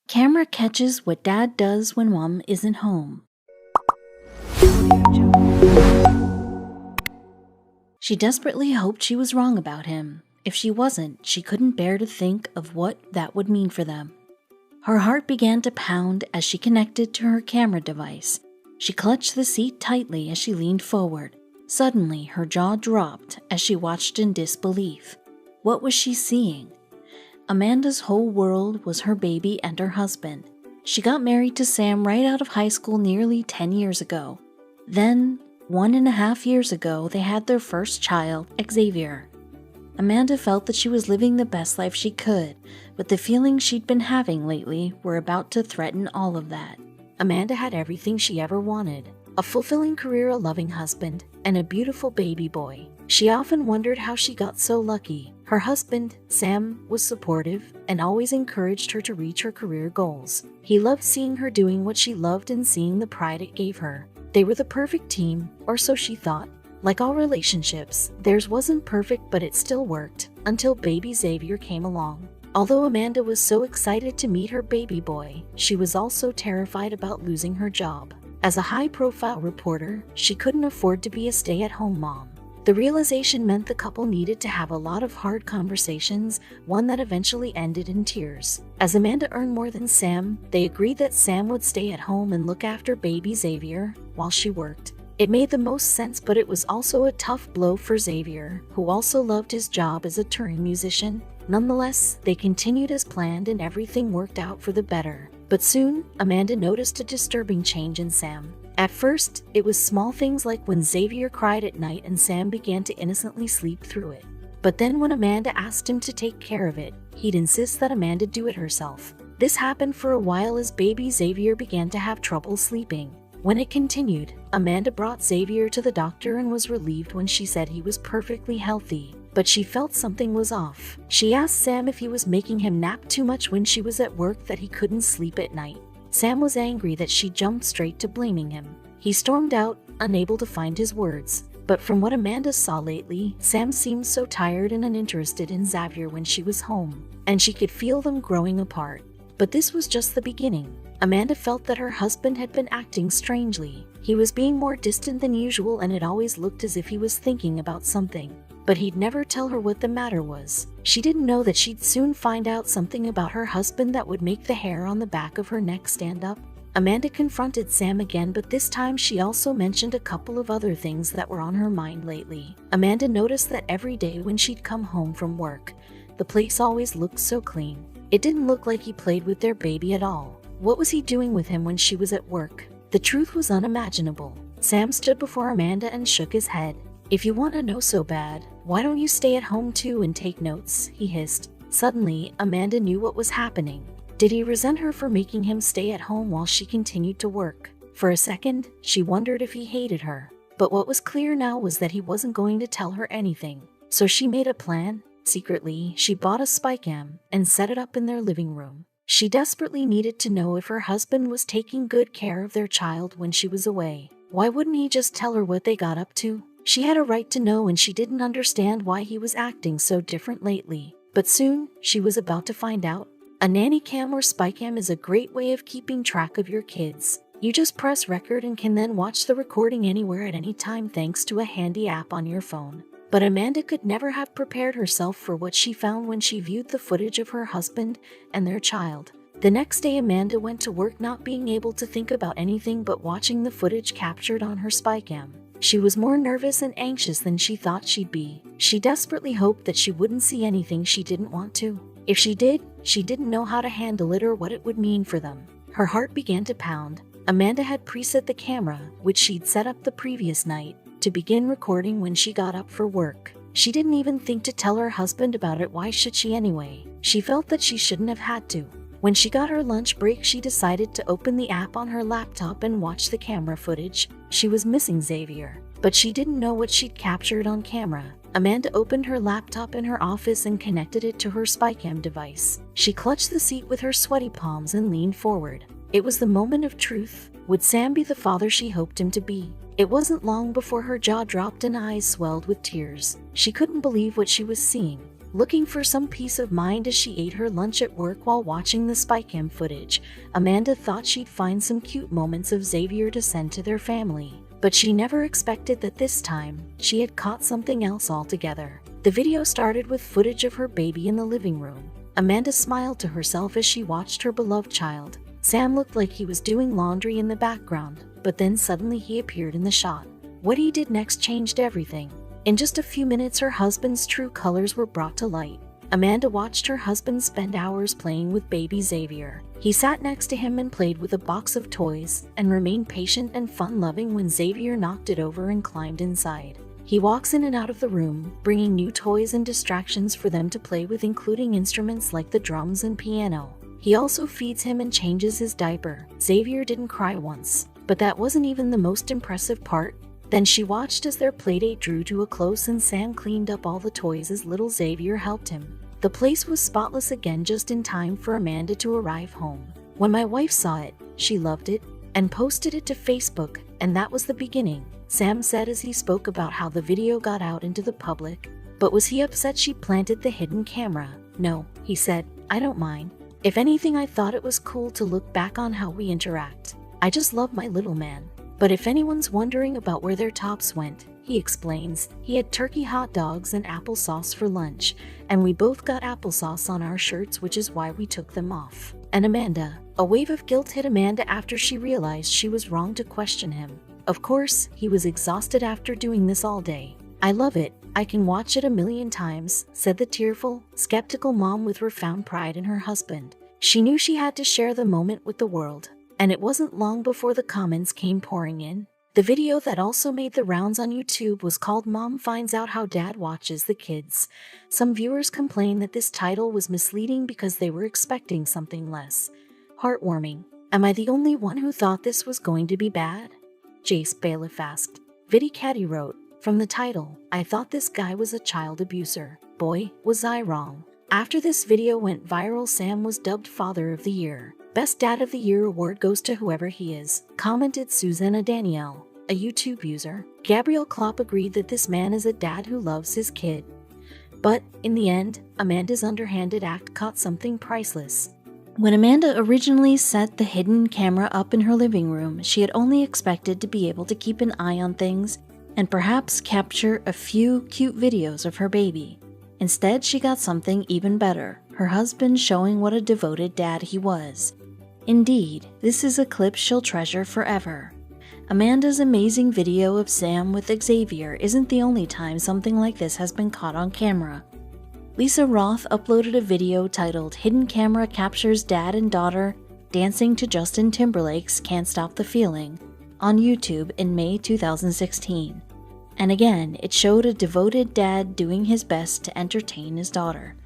Camera catches what dad does when mom isn't home. She desperately hoped she was wrong about him. If she wasn't, she couldn't bear to think of what that would mean for them. Her heart began to pound as she connected to her camera device. She clutched the seat tightly as she leaned forward. Suddenly, her jaw dropped as she watched in disbelief. What was she seeing? Amanda's whole world was her baby and her husband. She got married to Sam right out of high school nearly 10 years ago. Then, 1.5 years ago, they had their first child, Xavier. Amanda felt that she was living the best life she could, but the feelings she'd been having lately were about to threaten all of that. Amanda had everything she ever wanted: a fulfilling career, a loving husband, and a beautiful baby boy. She often wondered how she got so lucky. Her husband, Sam, was supportive and always encouraged her to reach her career goals. He loved seeing her doing what she loved and seeing the pride it gave her. They were the perfect team, or so she thought. Like all relationships, theirs wasn't perfect, but it still worked, until baby Xavier came along. Although Amanda was so excited to meet her baby boy, she was also terrified about losing her job. As a high-profile reporter, she couldn't afford to be a stay-at-home mom. The realization meant the couple needed to have a lot of hard conversations, one that eventually ended in tears. As Amanda earned more than Sam, they agreed that Sam would stay at home and look after baby Xavier while she worked. It made the most sense, but it was also a tough blow for Xavier, who also loved his job as a touring musician. Nonetheless, they continued as planned and everything worked out for the better. But soon, Amanda noticed a disturbing change in Sam. At first, it was small things like when Xavier cried at night and Sam began to innocently sleep through it. But then when Amanda asked him to take care of it, he'd insist that Amanda do it herself. This happened for a while as baby Xavier began to have trouble sleeping. When it continued, Amanda brought Xavier to the doctor and was relieved when she said he was perfectly healthy. But she felt something was off. She asked Sam if he was making him nap too much when she was at work, that he couldn't sleep at night. Sam was angry that she jumped straight to blaming him. He stormed out, unable to find his words. But from what Amanda saw lately, Sam seemed so tired and uninterested in Xavier when she was home, and she could feel them growing apart. But this was just the beginning. Amanda felt that her husband had been acting strangely. He was being more distant than usual, and it always looked as if he was thinking about something. But he'd never tell her what the matter was. She didn't know that she'd soon find out something about her husband that would make the hair on the back of her neck stand up. Amanda confronted Sam again, but this time she also mentioned a couple of other things that were on her mind lately. Amanda noticed that every day when she'd come home from work, the place always looked so clean. It didn't look like he played with their baby at all. What was he doing with him when she was at work? The truth was unimaginable. Sam stood before Amanda and shook his head. "If you want to know so bad, why don't you stay at home too and take notes?" he hissed. Suddenly, Amanda knew what was happening. Did he resent her for making him stay at home while she continued to work? For a second, she wondered if he hated her. But what was clear now was that he wasn't going to tell her anything. So she made a plan. Secretly, she bought a spy cam and set it up in their living room. She desperately needed to know if her husband was taking good care of their child when she was away. Why wouldn't he just tell her what they got up to? She had a right to know, and she didn't understand why he was acting so different lately. But soon, she was about to find out. A nanny cam or spy cam is a great way of keeping track of your kids. You just press record and can then watch the recording anywhere at any time thanks to a handy app on your phone. But Amanda could never have prepared herself for what she found when she viewed the footage of her husband and their child. The next day, Amanda went to work not being able to think about anything but watching the footage captured on her spy cam. She was more nervous and anxious than she thought she'd be. She desperately hoped that she wouldn't see anything she didn't want to. If she did, she didn't know how to handle it or what it would mean for them. Her heart began to pound. Amanda had preset the camera, which she'd set up the previous night, to begin recording when she got up for work. She didn't even think to tell her husband about it. Why should she anyway? She felt that she shouldn't have had to. When she got her lunch break, she decided to open the app on her laptop and watch the camera footage. She was missing Xavier, but she didn't know what she'd captured on camera. Amanda opened her laptop in her office and connected it to her spycam device. She clutched the seat with her sweaty palms and leaned forward. It was the moment of truth. Would Sam be the father she hoped him to be? It wasn't long before her jaw dropped and eyes swelled with tears. She couldn't believe what she was seeing. Looking for some peace of mind as she ate her lunch at work while watching the Spycam footage, Amanda thought she'd find some cute moments of Xavier to send to their family. But she never expected that this time, she had caught something else altogether. The video started with footage of her baby in the living room. Amanda smiled to herself as she watched her beloved child. Sam looked like he was doing laundry in the background, but then suddenly he appeared in the shot. What he did next changed everything. In just a few minutes, her husband's true colors were brought to light. Amanda watched her husband spend hours playing with baby Xavier. He sat next to him and played with a box of toys, and remained patient and fun-loving when Xavier knocked it over and climbed inside. He walks in and out of the room, bringing new toys and distractions for them to play with, including instruments like the drums and piano. He also feeds him and changes his diaper. Xavier didn't cry once, but that wasn't even the most impressive part. Then she watched as their playdate drew to a close and Sam cleaned up all the toys as little Xavier helped him. The place was spotless again, just in time for Amanda to arrive home. When my wife saw it, she loved it and posted it to Facebook, and that was the beginning, Sam said as he spoke about how the video got out into the public. But was he upset she planted the hidden camera? No, he said, I don't mind. If anything, I thought it was cool to look back on how we interact. I just love my little man. But if anyone's wondering about where their tops went, he explains, he had turkey hot dogs and applesauce for lunch, and we both got applesauce on our shirts, which is why we took them off. And Amanda, a wave of guilt hit Amanda after she realized she was wrong to question him. Of course, he was exhausted after doing this all day. I love it. I can watch it 1,000,000 times, said the tearful, skeptical mom with profound pride in her husband. She knew she had to share the moment with the world. And it wasn't long before the comments came pouring in. The video that also made the rounds on YouTube was called Mom Finds Out How Dad Watches the Kids. Some viewers complained that this title was misleading because they were expecting something less heartwarming. Am I the only one who thought this was going to be bad? Jace Bailiff asked. Viddy Caddy wrote, from the title, I thought this guy was a child abuser. Boy, was I wrong. After this video went viral, Sam was dubbed Father of the Year. Best Dad of the Year award goes to whoever he is, commented Susanna Danielle, a YouTube user. Gabrielle Klopp agreed that this man is a dad who loves his kid. But, in the end, Amanda's underhanded act caught something priceless. When Amanda originally set the hidden camera up in her living room, she had only expected to be able to keep an eye on things and perhaps capture a few cute videos of her baby. Instead, she got something even better, her husband showing what a devoted dad he was. Indeed, this is a clip she'll treasure forever. Amanda's amazing video of Sam with Xavier isn't the only time something like this has been caught on camera. Lisa Roth uploaded a video titled Hidden Camera Captures Dad and Daughter Dancing to Justin Timberlake's Can't Stop the Feeling on YouTube in May 2016. And again, it showed a devoted dad doing his best to entertain his daughter.